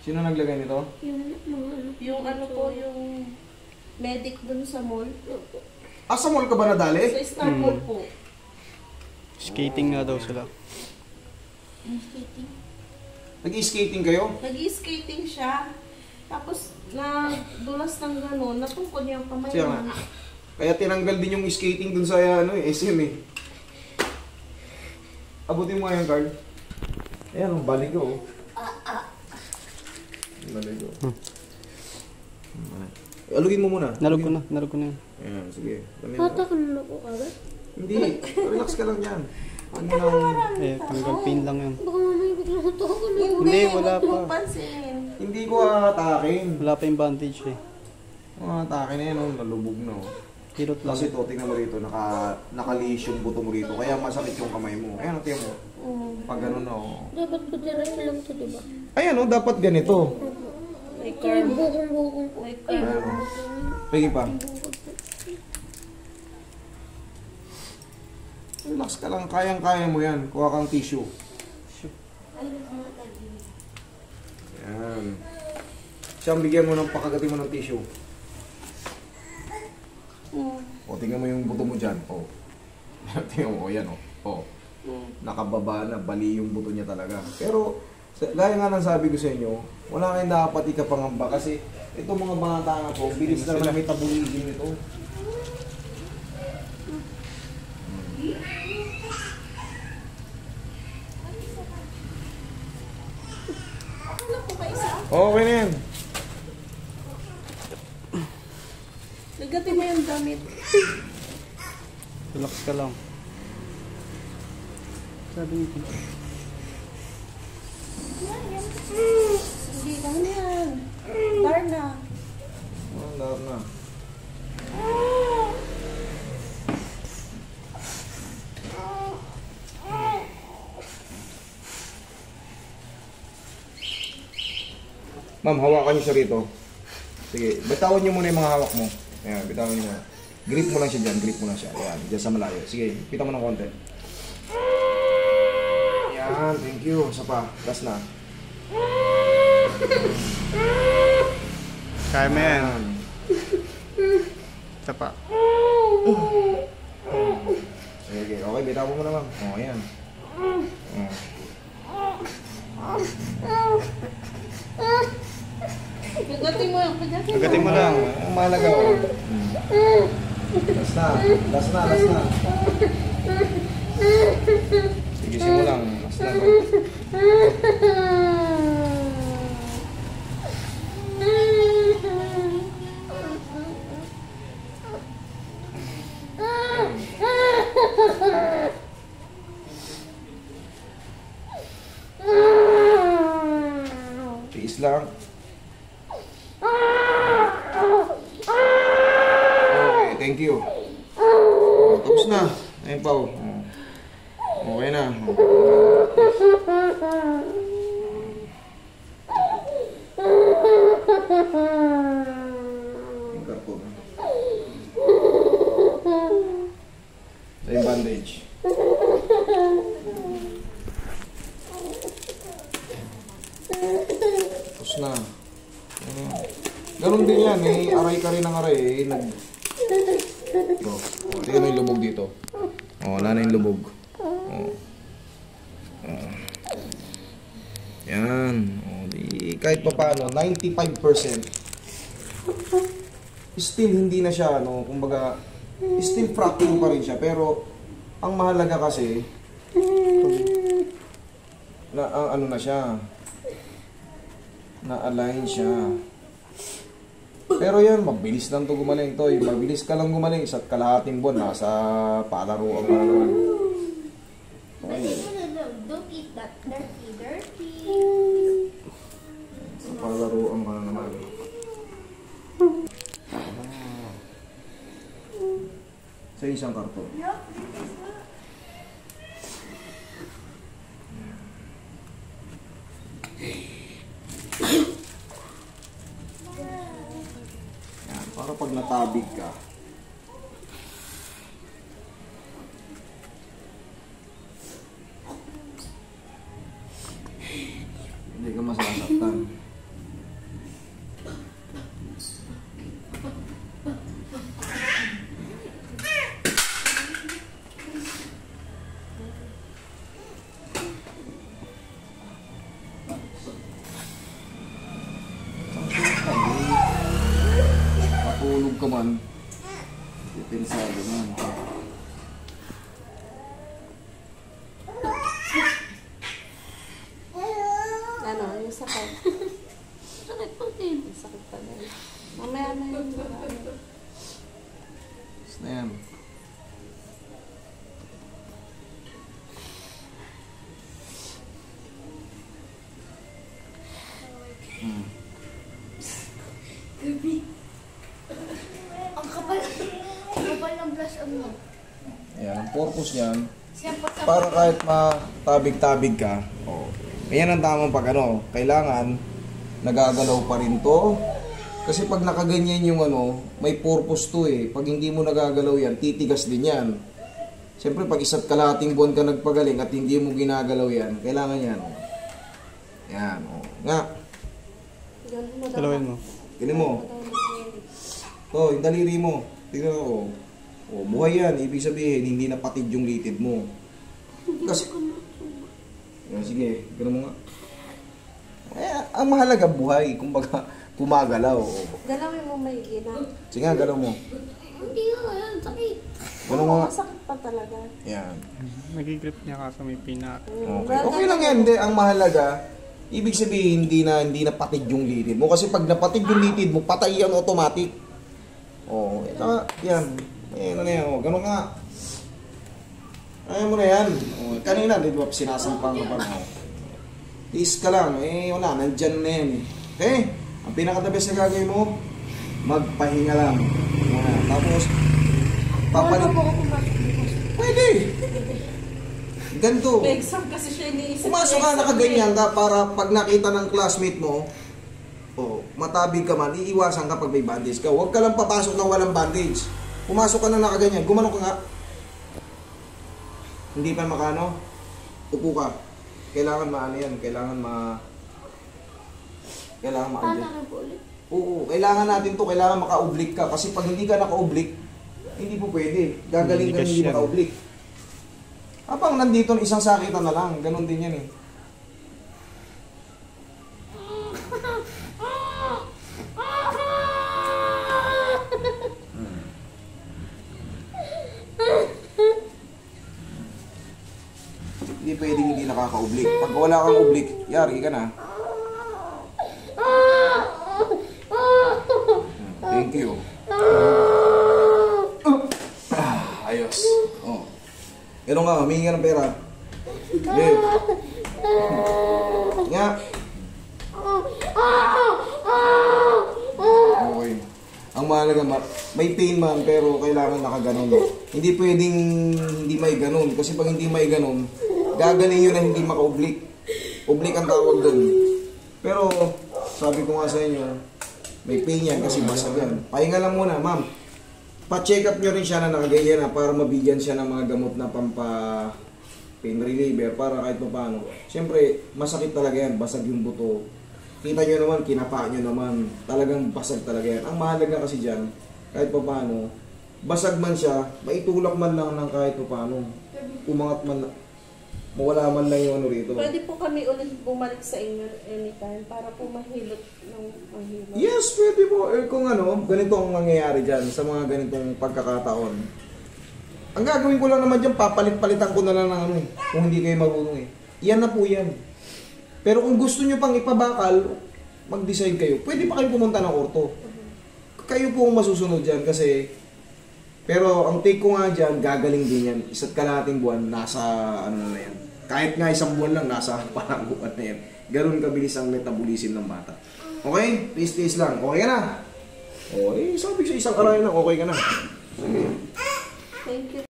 Sino naglagay nito? Yung ano po, yung medic dun sa mall. Sa mall ka ba nadali? Sa Star Mall po. Skating nga daw sila. Skating? Nag-i-skating kayo? Nag-i-skating siya. Tapos, nadulas ng gano'n, natungkod niya ang kamay Siya nga. Kaya tinanggal din yung skating dun sa SM eh. Abutin mo nga yung card. Ayan, balik ko. Balik ko. Alugin mo muna. Nalog ko na yun. Ayan, sige. Tatakon na po agad? Hindi, relax ka lang yan. Tanggal pin lang yun. Baka mamaya bigla na to ako na. Hindi, wala huwag pa. mong pansinin. Hindi ko aatakin. Wala pa yung bandage eh. Aatakin na yan, nalubog na. Hirot lang. Kasi to, tingnan mo rito, nakaliis yung buto mo rito. Kaya masakit yung kamay mo. Ayan, tingnan mo. Pag gano'n na. Dapat po diretso lang to, diba? Ayan, dapat ganito. May Ay, curve. bukong-bukong po. May Ay, curve. Pagi pa. Relax ka lang, kayang-kaya mo yan. Kuha kang tissue. Yan. Siyang bigyan mo ng pakagatin mo ng tissue. O, tingnan mo yung buto mo dyan. O. Tingnan mo, yan o. O. Nakababa na, bali yung buto niya talaga. Pero, gaya nga ng sabi ko sa inyo, wala kayong dapat ikapangamba kasi itong mga bata nga po, bilis lang na metabolism nito. Okay na yan. Nagatin mo yung damit. Relax ka lang. Sabi nito. Hindi lang yan. Darna. Lahat na. Ma'am, hawakan niyo siya rito. Sige, bitawan niyo muna yung mga hawak mo. Ayan, bitawan niyo muna. Grip mo lang siya dyan, grip mo lang siya. Ayan, dyan sa malayo. Sige, pita mo ng konti. Ayan, thank you. Isa pa, last na. Kaya mo yan. Isa pa. Sige, okay, bitawan mo na ma'am. O, ayan. Nagatin mo yung pagdating. Agatin mo lang. Ang mahalaga ko. Last na, last na, last na. Sige, simulang. Last na. Tiis lang. Okay, thank you. Tapos na. Ayun pa. Okay na. Yung karton. Yung bandage. Tapos na. Ganun din yan eh. Aray ka rin ng aray eh. Tingnan mo yung lubog dito. Wala na yung lubog. Yan. Kahit pa paano, 95%. Still hindi na siya, kumbaga, still fracturing pa rin siya. Pero, ang mahalaga kasi, ano na siya, na-align siya. Pero yan, mabilis lang to gumaling to. Mabilis ka lang gumaling. Isa't kalahating buwan, nasa palaruan ka na naman. Okay. Don't eat that dirty. Sa palaruan ka na naman. Sa isang karton. Yan, para pag natabig ka, hindi ka masasaktan. Ano, yung sakit. Sakit pa din. Yung sakit pa din. Mamaya na yun. Basta na yan. Ang kapal. Ang kapal ng blush on mo. Ayan, ang purpose niyan, Siyempre sa para kahit matabig-tabig ka, ayan ang tamang pag ano, kailangan nagagalaw pa rin to. Kasi pag nakaganyan yung ano, may purpose to eh. Pag hindi mo nagagalaw yan, titigas din yan. Siyempre pag isa't kalahating buwan ka nagpagaling at hindi mo ginagalaw yan, kailangan yan. Yan, nga. Dalawin mo. Tignan mo. Yung daliri mo. Tignan mo. Buhay yan. Ibig sabihin, hindi na patid yung litid mo. Kasi, yan, sige, gano'n mo nga. Ang mahalaga buhay, kumbaga, kumagalaw. Galawin mo may gina. Sige nga, galaw mo. Hindi nga, sakit. Gano'n mo nga. Masakit pa talaga. Yan. Nag-grip niya kasi may pinak. Okay. Okay lang yan. Hindi, ang mahalaga, ibig sabihin, hindi na patid yung litid mo. Kasi pag napatid yung litid mo, patay yan automatic. Yan. Ano na yan, gano'n nga. Ayaw mo na yan. Kanina, di ba, sinasampang ka pa na. Tiis ka lang. Wala, nandyan na yan. Okay? Ang pinaka-the best na gagawin mo, magpahinga lang. Tapos, papalit. Pwede. Ganito. May exam kasi siya iniisip. Pumasok ka nakaganyan ka para pag nakita ng classmate mo, matabig ka man, iiwasan ka pag may bandage ka. Huwag ka lang papasok ng walang bandage. Pumasok ka na nakaganyan, gumanong ka nga. Hindi pa makano, upo ka. Kailangan maano yan, kailangan ma-adjust. Tata po ulit. Oo, kailangan natin to, kailangan maka-oblique ka. Kasi pag hindi ka naka-oblique, hindi po pwede. Gagaling ka hindi maka-oblique. Habang nandito, isang sakitan na lang. Ganon din yan eh. Hindi pwedeng hindi nakaka-oblique. Pag wala kang oblique, yari ka na. Thank you. Ayos. Pero nga, humingi ka ng pera. Okay. Nga. Okay. Ang mahalaga, may pain man, pero kailangan nakaganon. Hindi pwedeng hindi may ganon. Kasi pag hindi may ganon, gagaling yun na hindi maka-oblique. Oblique ang tawag doon. Pero, sabi ko nga sa inyo, may pain yan kasi basag yan. Pahinga lang muna, ma'am. Pa-check up nyo rin siya na nakaganyan na para mabigyan siya ng mga gamot na pain reliever para kahit pa paano. Siyempre, masakit talaga yan, basag yung buto. Kita nyo naman, kinapa nyo naman, talagang basag talaga yan. Ang mahalaga kasi dyan, kahit pa paano, basag man siya, maitulak man lang ng kahit pa paano. Umangat man, mawala man lang yung ano rito. Pwede po kami ulit bumalik sa inyo anytime para po mahilot ng mahilot. Yes, pwede po. Kung ano, ganito ang mangyayari dyan sa mga ganitong pagkakataon. Ang gagawin ko lang naman dyan, papalit-palitan ko na lang ng ano eh. Kung hindi kayo marunong eh. Yan na po yan. Pero kung gusto nyo pang ipabakal, mag-decide kayo. Pwede pa kayo pumunta ng orto. Kayo po ang masusunod dyan kasi... Pero ang take ko nga dyan, gagaling din yan. Isa't kalahating buwan, nasa ano na yan. Kahit nga isang buwan lang, nasa panangguan na yan. Ganun kabilis ang metabolism ng bata. Okay? Tiis-tiis lang. Okay ka na? Okay, sabi sa isang araw lang, okay ka na. Sige. Thank you.